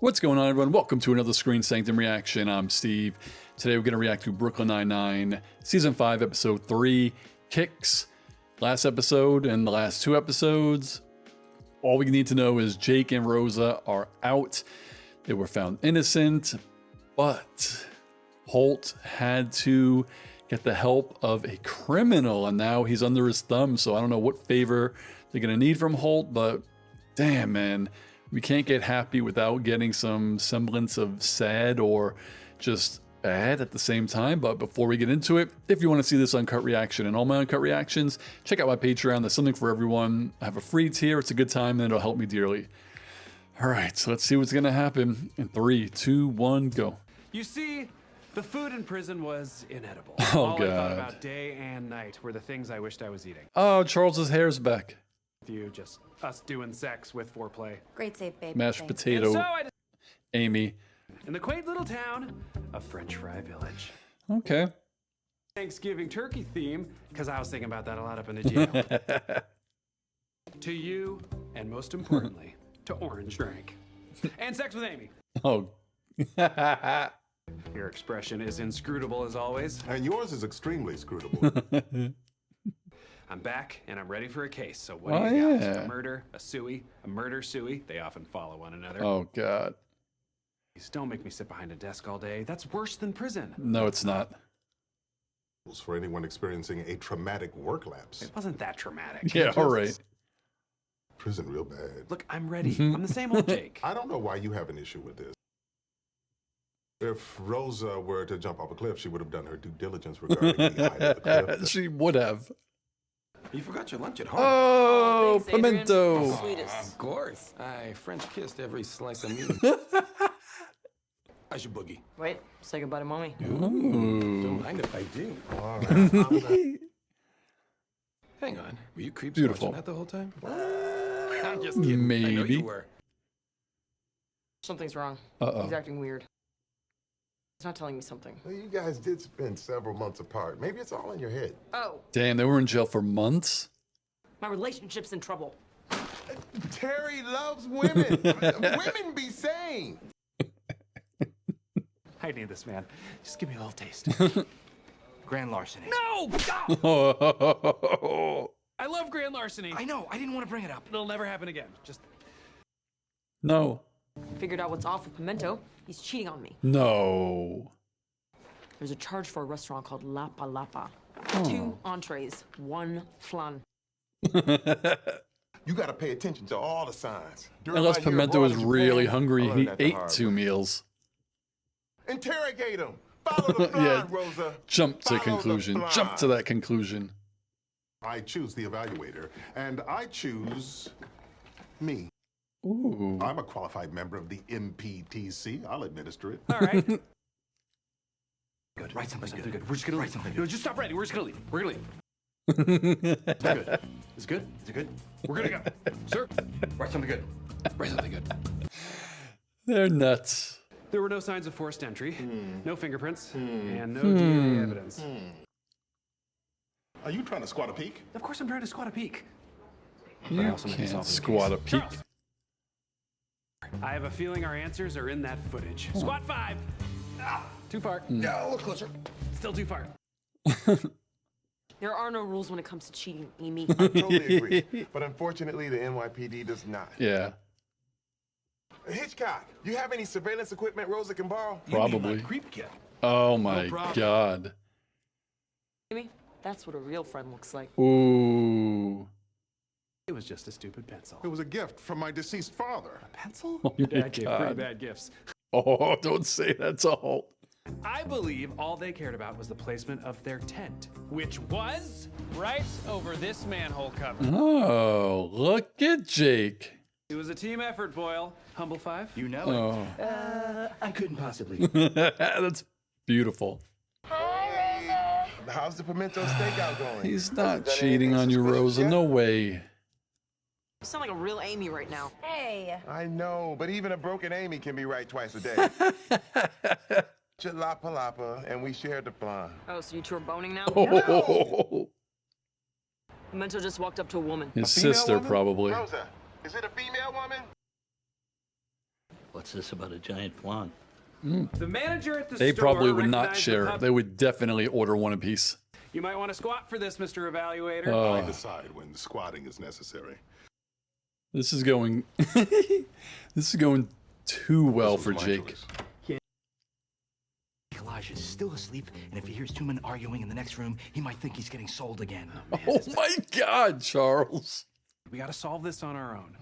What's going on, everyone? Welcome to another Screen Sanctum reaction. I'm Steve. Today we're going to react to Brooklyn Nine-Nine, Season 5, Episode 3, Kicks. Last episode and the last two episodes, all we need to know is Jake and Rosa are out. They were found innocent, but Holt had to get the help of a criminal, and now he's under his thumb, so I don't know what favor they're going to need from Holt, but damn, man. We can't get happy without getting some semblance of sad or just bad at the same time. But before we get into it, if you want to see this uncut reaction and all my uncut reactions, check out my Patreon. There's something for everyone. I have a free tier. It's a good time and it'll help me dearly. All right, so let's see what's going to happen in 3, 2, 1, go. You see, the food in prison was inedible. Oh, all God. I thought about day and night were the things I wished I was eating. Oh, Charles's hair's back. You just us doing sex with foreplay. Great save, babe. Mashed Thanks. potato, And so I Amy. in the quaint little town of French Fry Village. Okay. Thanksgiving turkey theme, because I was thinking about that a lot up in the jail. To you, and most importantly, to Orange Drink. And sex with Amy. Oh. Your expression is inscrutable as always. And yours is extremely scrutable. I'm back, and I'm ready for a case. So what Oh, do you got? yeah. A murder, a suey, a murder-suey. They often follow one another. Oh, God. Please don't make me sit behind a desk all day. That's worse than prison. No, it's not. For anyone experiencing a traumatic work lapse. It wasn't that traumatic. Yeah, all right. Prison real bad. Look, I'm ready. I'm the same old Jake. I don't know why you have an issue with this. If Rosa were to jump off a cliff, she would have done her due diligence regarding the height of the cliff. She would have. You forgot your lunch at home. Oh, thanks, Adrian. pimento. Sweetest. Of course. I French kissed every slice of meat. How's your boogie? Wait, say goodbye to mommy. Don't mind if I do. Hang on. Were you creeps Beautiful. watching that the whole time? I'm just kidding. I know Maybe. you were. Something's wrong. Uh-oh. He's acting weird. He's not telling me something. Well, you guys did spend several months apart. Maybe it's all in your head. Oh, Damn, they were in jail for months? my relationship's in trouble. Terry loves women. Women be sane. I need this, man. Just give me a little taste. Grand larceny. No! God! Oh, I love grand larceny. I know. I didn't want to bring it up. It'll never happen again. Just no. Figured out what's off with Pimento. He's cheating on me. No. There's a charge for a restaurant called Lapa Lapa. 2 entrees, 1 flan. You got to pay attention to all the signs. Unless Pimento was really hungry, he ate two 2 meals. Interrogate him. Follow the plan, Yeah. Rosa. Jump to Follow the conclusion. plan. Jump to that conclusion. I choose the evaluator, and I choose me. Ooh. I'm a qualified member of the MPTC. I'll administer it. all right. Good. Write something Something good. good. We're just gonna Write leave. something No, good. just stop writing. We're just gonna leave. We're gonna leave. Good. Is it good? Is it good? We're gonna go. Sir, Write something good. Write something good. They're nuts. there were no signs of forced entry, no fingerprints, and no DNA evidence. Are you trying to squat a peek? Of course I'm trying to squat a peek. You also might be can't solving the squat a case. peek. Charles. I have a feeling our answers are in that footage. Squat 5. Ah, too far. Yeah, a little closer. Still too far. There are no rules when it comes to cheating, Amy. I totally agree. But unfortunately, the NYPD does not. Yeah, Hitchcock, you have any surveillance equipment Rosa can borrow? probably. Creep kit. Oh my problem. God. Amy, that's what a real friend looks like. Ooh. It was just a stupid pencil. It was a gift from my deceased father. Pencil? Oh Your my dad gave pretty God. bad gifts. Oh, don't say that's all. I believe all they cared about was the placement of their tent, which was right over this manhole cover. Oh, look at Jake. It was a team effort, Boyle. Humble 5. You know it. Oh, I couldn't possibly. that's beautiful. How's the pimento stakeout going? He's not Has it done cheating anything on you, suspicious Rosa. yet? No way. You sound like a real Amy right now. Hey, I know, but even a broken Amy can be right twice a day. Lapa Lapa, and we shared the flan. Oh, so you two are boning now? Oh, Pimento just walked up to a woman. his Female sister, woman? probably. Rosa, is it a female woman? What's this about a giant flan? The manager at the They store probably would not recognized the share. pub- They would definitely order one apiece. You might want to squat for this, Mr. Evaluator. I decide when squatting is necessary. This is going this is going too well This for was my Jake. choice. Elijah's still asleep, and if he hears two men arguing in the next room, he might think he's getting sold again. Oh my God, Charles. We got to solve this on our own.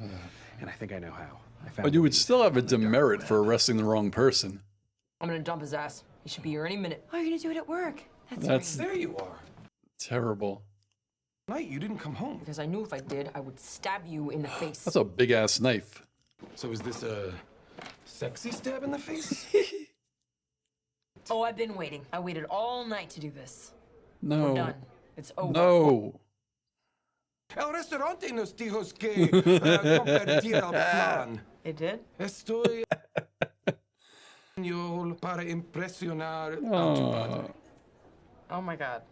And I think I know how. I found But you would the lead. still have a demerit for arresting the wrong person. I'm gonna dump his ass. He should be here any minute. Oh, you're gonna do it at work. That's There you are. terrible. Night, you didn't come home. Because I knew if I did, I would stab you in the face. That's a big ass knife. So is this a sexy stab in the face? Oh, I've been waiting. I waited all night to do this. No. We're done. It's over. No. El restaurante nos dijo que compartir el plan. It did? Estoy español para impresionar a tu padre. Oh my God.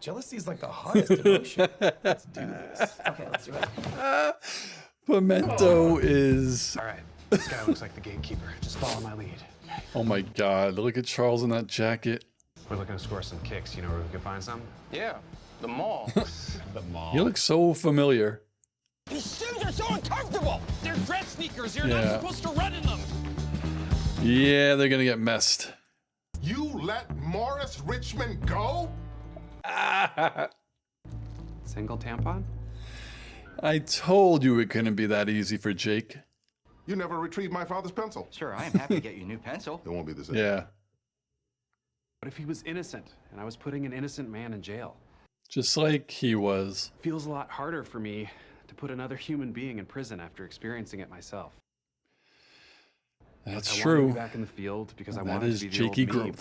Jealousy is like the hottest emotion. Let's do this. Okay, let's do it. Pimento is. All right. This guy looks like the gatekeeper. Just follow my lead. Oh my God. Look at Charles in that jacket. We're looking to score some kicks. You know where we can find some? Yeah, the mall. The mall. He looks so familiar. These shoes are so uncomfortable. They're dress sneakers. You're Yeah. not supposed to run in them. Yeah, they're going to get messed. You let Morris Richmond go? Single tampon? I told you it couldn't be that easy for Jake. You never retrieved my father's pencil. Sure, I am happy to get you a new pencil. It won't be the same. Yeah. What if he was innocent and I was putting an innocent man in jail? Just like he was. Feels a lot harder for me to put another human being in prison after experiencing it myself. That's I want to true. be back in the field because I That want to is be the old Jakey me, growth.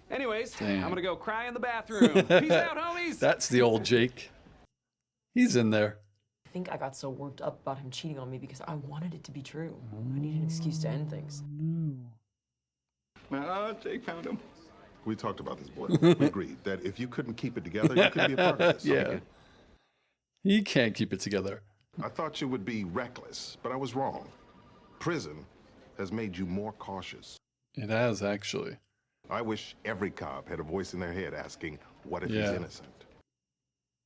but... Anyways, Damn. I'm gonna go cry in the bathroom. Peace out, homies. That's the old Jake. He's in there. I think I got so worked up about him cheating on me because I wanted it to be true. I needed an excuse to end things. Jake found him. We talked about this, boy. We agreed that if you couldn't keep it together, you couldn't be a part of this. Yeah. He can't keep it together. I thought you would be reckless, but I was wrong. Prison has made you more cautious. It has, actually. I wish every cop had a voice in their head asking, what if he's Yeah. innocent?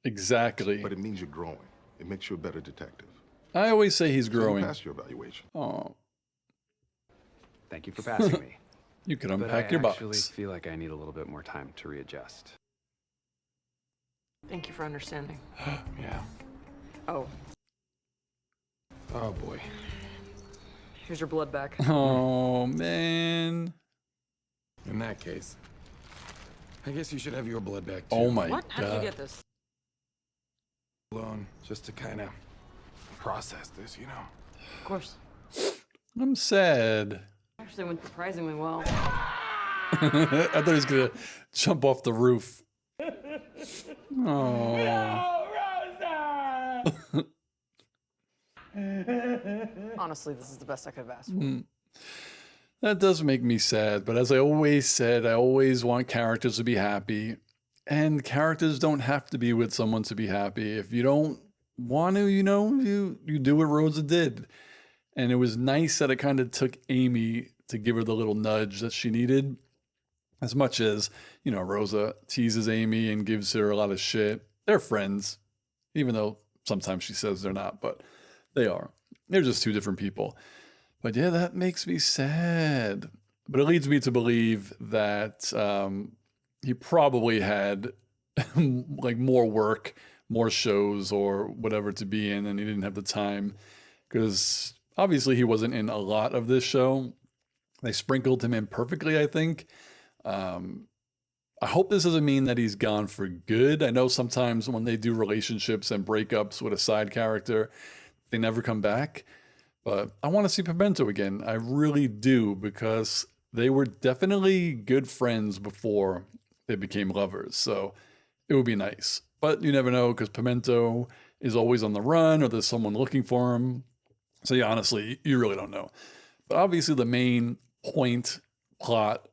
Exactly. But it means you're growing. It makes you a better detective. I always say he's So you growing. passed your evaluation. Oh, Thank you for passing me. you can But I unpack your actually box. feel like I need a little bit more time to readjust. Thank you for understanding. Yeah. Oh, Oh boy. here's your blood back. Oh, man. In that case, I guess you should have your blood back too. Oh my What? How did you God. get this? Alone, just to kind of process this, you know. Of course. I'm sad. Actually went surprisingly well. I thought he was going to jump off the roof. Oh. Honestly, this is the best I could have asked for. That does make me sad, but as I always said, I always want characters to be happy. And characters don't have to be with someone to be happy. If you don't want to, you do what Rosa did. And it was nice that it kind of took Amy to give her the little nudge that she needed. As much as, Rosa teases Amy and gives her a lot of shit. They're friends, even though sometimes she says they're not, but they are. They're just two different people. But yeah, that makes me sad. But it leads me to believe that he probably had like more work, more shows or whatever to be in, and he didn't have the time because obviously he wasn't in a lot of this show. They sprinkled him in perfectly, I think. I hope this doesn't mean that he's gone for good. I know sometimes when they do relationships and breakups with a side character, they never come back. But I want to see Pimento again. I really do, because they were definitely good friends before they became lovers. So it would be nice. But you never know, because Pimento is always on the run or there's someone looking for him. So yeah, honestly, you really don't know. But obviously the main plot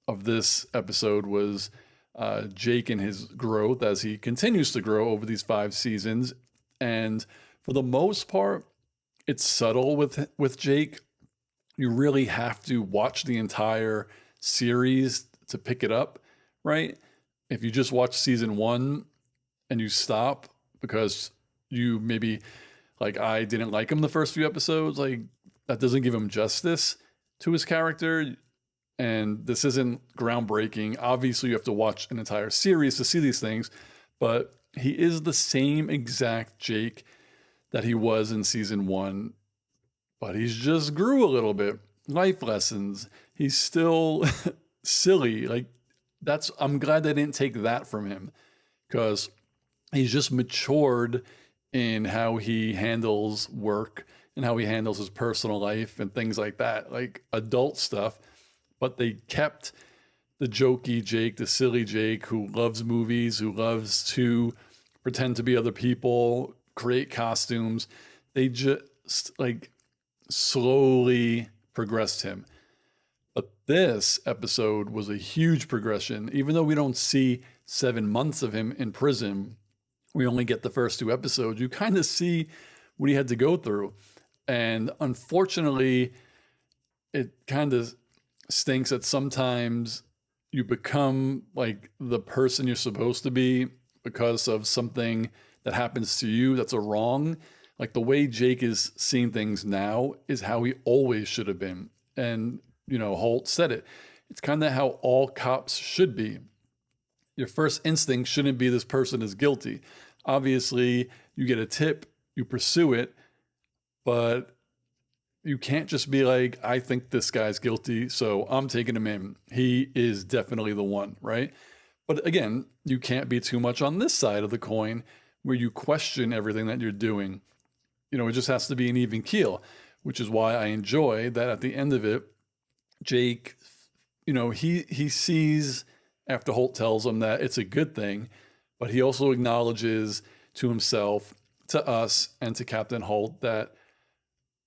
of this episode was Jake and his growth as he continues to grow over these 5 seasons. And for the most part, it's subtle with Jake. You really have to watch the entire series to pick it up, right? If you just watch season 1 and you stop because you maybe, like, I didn't like him the first few episodes, like, that doesn't give him justice to his character. And this isn't groundbreaking. Obviously, you have to watch an entire series to see these things, but he is the same exact Jake that he was in season 1, but he's just grew a little bit. Life lessons. He's still silly. Like, I'm glad they didn't take that from him, because he's just matured in how he handles work and how he handles his personal life and things like that, like adult stuff. But they kept the jokey Jake, the silly Jake who loves movies, who loves to pretend to be other people, create costumes. They just like slowly progressed him. But this episode was a huge progression. Even though we don't see 7 months of him in prison, we only get the first 2 episodes. You kind of see what he had to go through. And unfortunately, it kind of stinks that sometimes you become like the person you're supposed to be because of something that happens to you that's a wrong. Like, the way Jake is seeing things now is how he always should have been. And, you know, Holt said it. It's kind of how all cops should be. Your first instinct shouldn't be this person is guilty. Obviously, you get a tip, you pursue it, but you can't just be like, I think this guy's guilty, so I'm taking him in. He is definitely the one, right? But again, you can't be too much on this side of the coin where you question everything that you're doing. You know, it just has to be an even keel, which is why I enjoy that at the end of it, Jake, you know, he sees after Holt tells him that it's a good thing, but he also acknowledges to himself, to us, and to Captain Holt that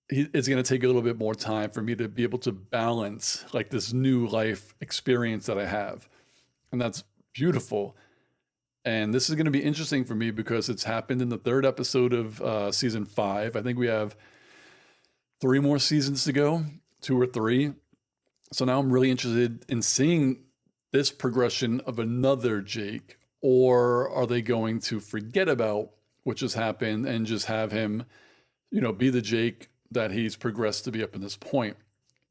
it's going to take a little bit more time for me to be able to balance like this new life experience that I have. And that's beautiful. And this is going to be interesting for me because it's happened in the 3rd episode of season 5. I think we have 3 more seasons to go, 2 or 3. So now I'm really interested in seeing this progression of another Jake, or are they going to forget about what just happened and just have him, you know, be the Jake that he's progressed to be up in this point.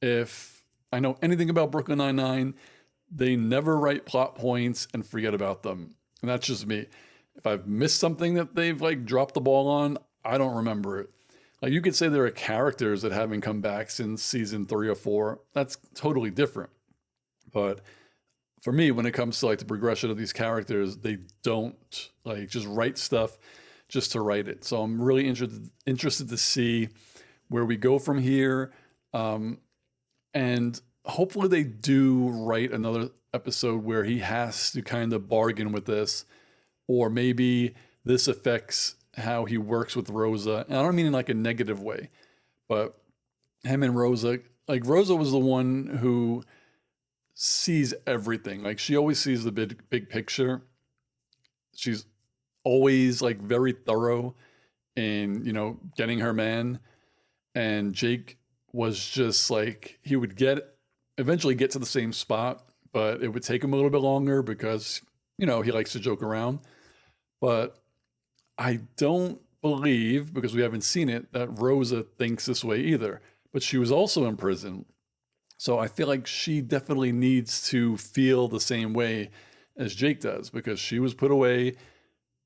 If I know anything about Brooklyn Nine-Nine, they never write plot points and forget about them. And that's just me. If I've missed something that they've like dropped the ball on, I don't remember it. Like, you could say there are characters that haven't come back since season 3 or 4. That's totally different. But for me, when it comes to like the progression of these characters, they don't like just write stuff just to write it. So I'm really interested to see where we go from here. And hopefully they do write another episode where he has to kind of bargain with this, or maybe this affects how he works with Rosa. And I don't mean in like a negative way, but him and Rosa, like Rosa was the one who sees everything. Like, she always sees the big picture. She's always like very thorough in, you know, getting her man. And Jake was just like, he would eventually get to the same spot, but it would take him a little bit longer because, you know, he likes to joke around. But I don't believe, because we haven't seen it, that Rosa thinks this way either. But she was also in prison. So I feel like she definitely needs to feel the same way as Jake does, because she was put away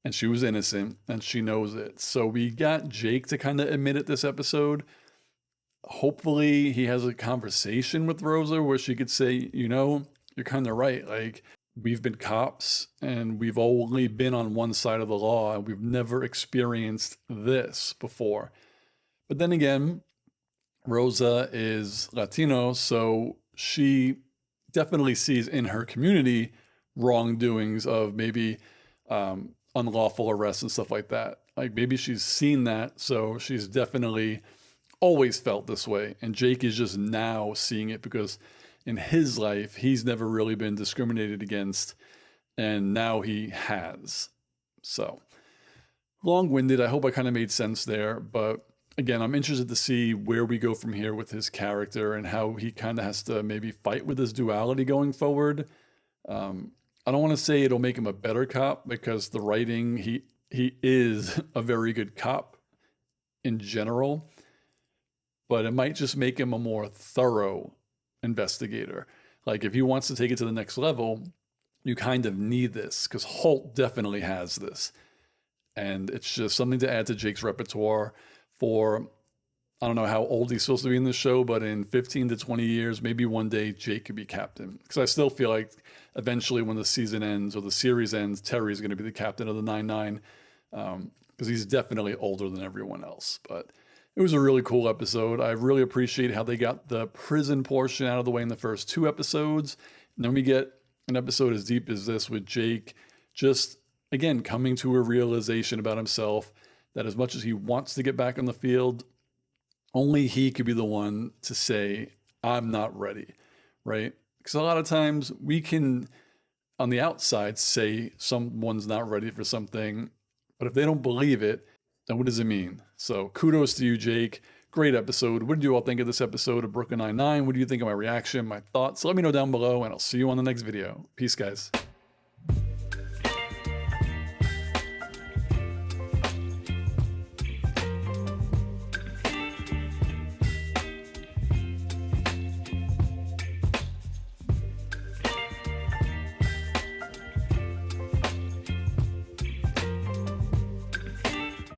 and she was innocent and she knows it. So we got Jake to kind of admit it this episode. Hopefully he has a conversation with Rosa where she could say, you know, you're kind of right. Like, we've been cops and we've only been on one side of the law and we've never experienced this before. But then again, Rosa is Latino, so she definitely sees in her community wrongdoings of maybe unlawful arrests and stuff like that. Like, maybe she's seen that, so she's definitely always felt this way. And Jake is just now seeing it because in his life, he's never really been discriminated against, and now he has. So, long-winded. I hope I kind of made sense there, but again, I'm interested to see where we go from here with his character and how he kind of has to maybe fight with his duality going forward. I don't want to say it'll make him a better cop, because the writing, he is a very good cop in general, but it might just make him a more thorough investigator. Like, if he wants to take it to the next level, you kind of need this, because Holt definitely has this. And it's just something to add to Jake's repertoire for, I don't know how old he's supposed to be in the show, but in 15 to 20 years, maybe one day Jake could be captain. Because I still feel like eventually when the season ends or the series ends, Terry's going to be the captain of the 9-9, because he's definitely older than everyone else. But it was a really cool episode. I really appreciate how they got the prison portion out of the way in the first 2 episodes. And then we get an episode as deep as this with Jake just, again, coming to a realization about himself that as much as he wants to get back on the field, only he could be the one to say, I'm not ready, right? Because a lot of times we can, on the outside, say someone's not ready for something, but if they don't believe it, then what does it mean? So kudos to you, Jake. Great episode. What did you all think of this episode of Brooklyn Nine-Nine? What do you think of my reaction, my thoughts? Let me know down below, and I'll see you on the next video. Peace, guys.